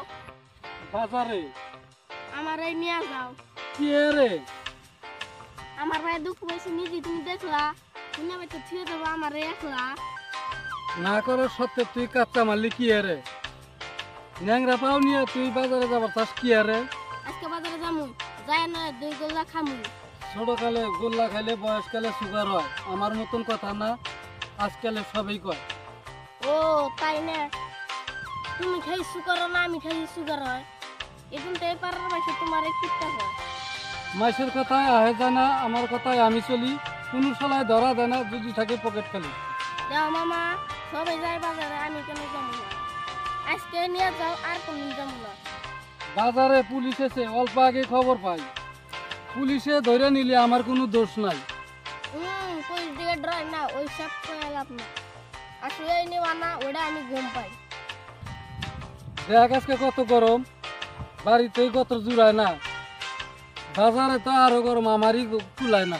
যাও বাজারে আমারে নিয়ে যাও কি রে আমার ভাই দুঃখ পাইছি নিজে তুমি দেখলা তুমি আমাকে ছেড়ে দেবো আমারে একলা না করার সত্ত্বে তুই কাচ্চা মারলি কি রে ন্যাংরা পাও নিয়ে তুই বাজারে যাবার চাস কি রে আজকে বাজারে যামু যায় না দুই গোল্লা খামু ছোট কালে গোল্লা খাইলে বয়সকালে সুগার হয় আমার মতন কথা না আজকালে সবই কয় ও তাই না তুমি খাই সুগার না আমি খাই সুগার হয় এখন তো এই পাড়ার মাসে তোমার কিটটা হয় মাইসের কথায় আহে যায় না আমার কথায় আমি চলি কোনো সলায় ধরা দেয় না যদি থাকে পকেট খালি যাও মামা সবাই যায় বাজারে আমি কেন যাবো না আজকে নিয়ে যাও আর কোনদিন যাবো না বাজারে পুলিশ এসে অল্প আগে খবর পাই পুলিশে ধরে নিলে আমার কোনো দোষ নাই পুলিশ দিকে ড্রাই না ওই সব করে লাভ না আসলে নেওয়া না ওটা আমি ঘুম পাই দেখ আজকে কত গরম বাড়িতেই কত জুড়ায় না বাজারে তো আরো গরম আমারই কুলায় না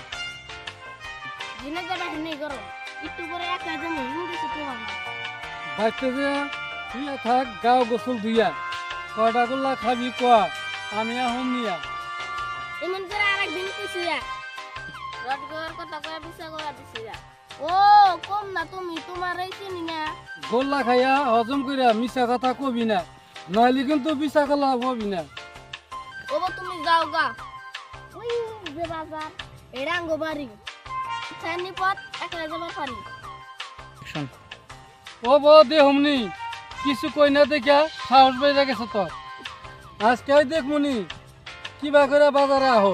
দিনে যাবে হেনে গরম একটু পরে একা যাবো কিছু তোমার বাইতে যে তুই থাক গাও গোসল ধুইয়া কয়টা গোল্লা খাবি কোয়া আমি এখন নিয়া এমন করে আরেকদিন কইছি রডগর কথা কয়া বিচার করা দিছি ও কম না তুমি তোমার এই চিনি না গোল্লা খাইয়া হজম করিয়া মিছা কথা কবি না নইলে কিন্তু মিছা কথা হবি না ও তুমি যাও গা ওই যে বাজার এরাঙ্গো বাড়ি চাইনি পথ একলা যাবার পারি ও বো দে হুমনি কিছু কই না দেখা সাহস বেড়ে গেছে তোর আজকে দেখমুনি কিবা করে বাজারে আহ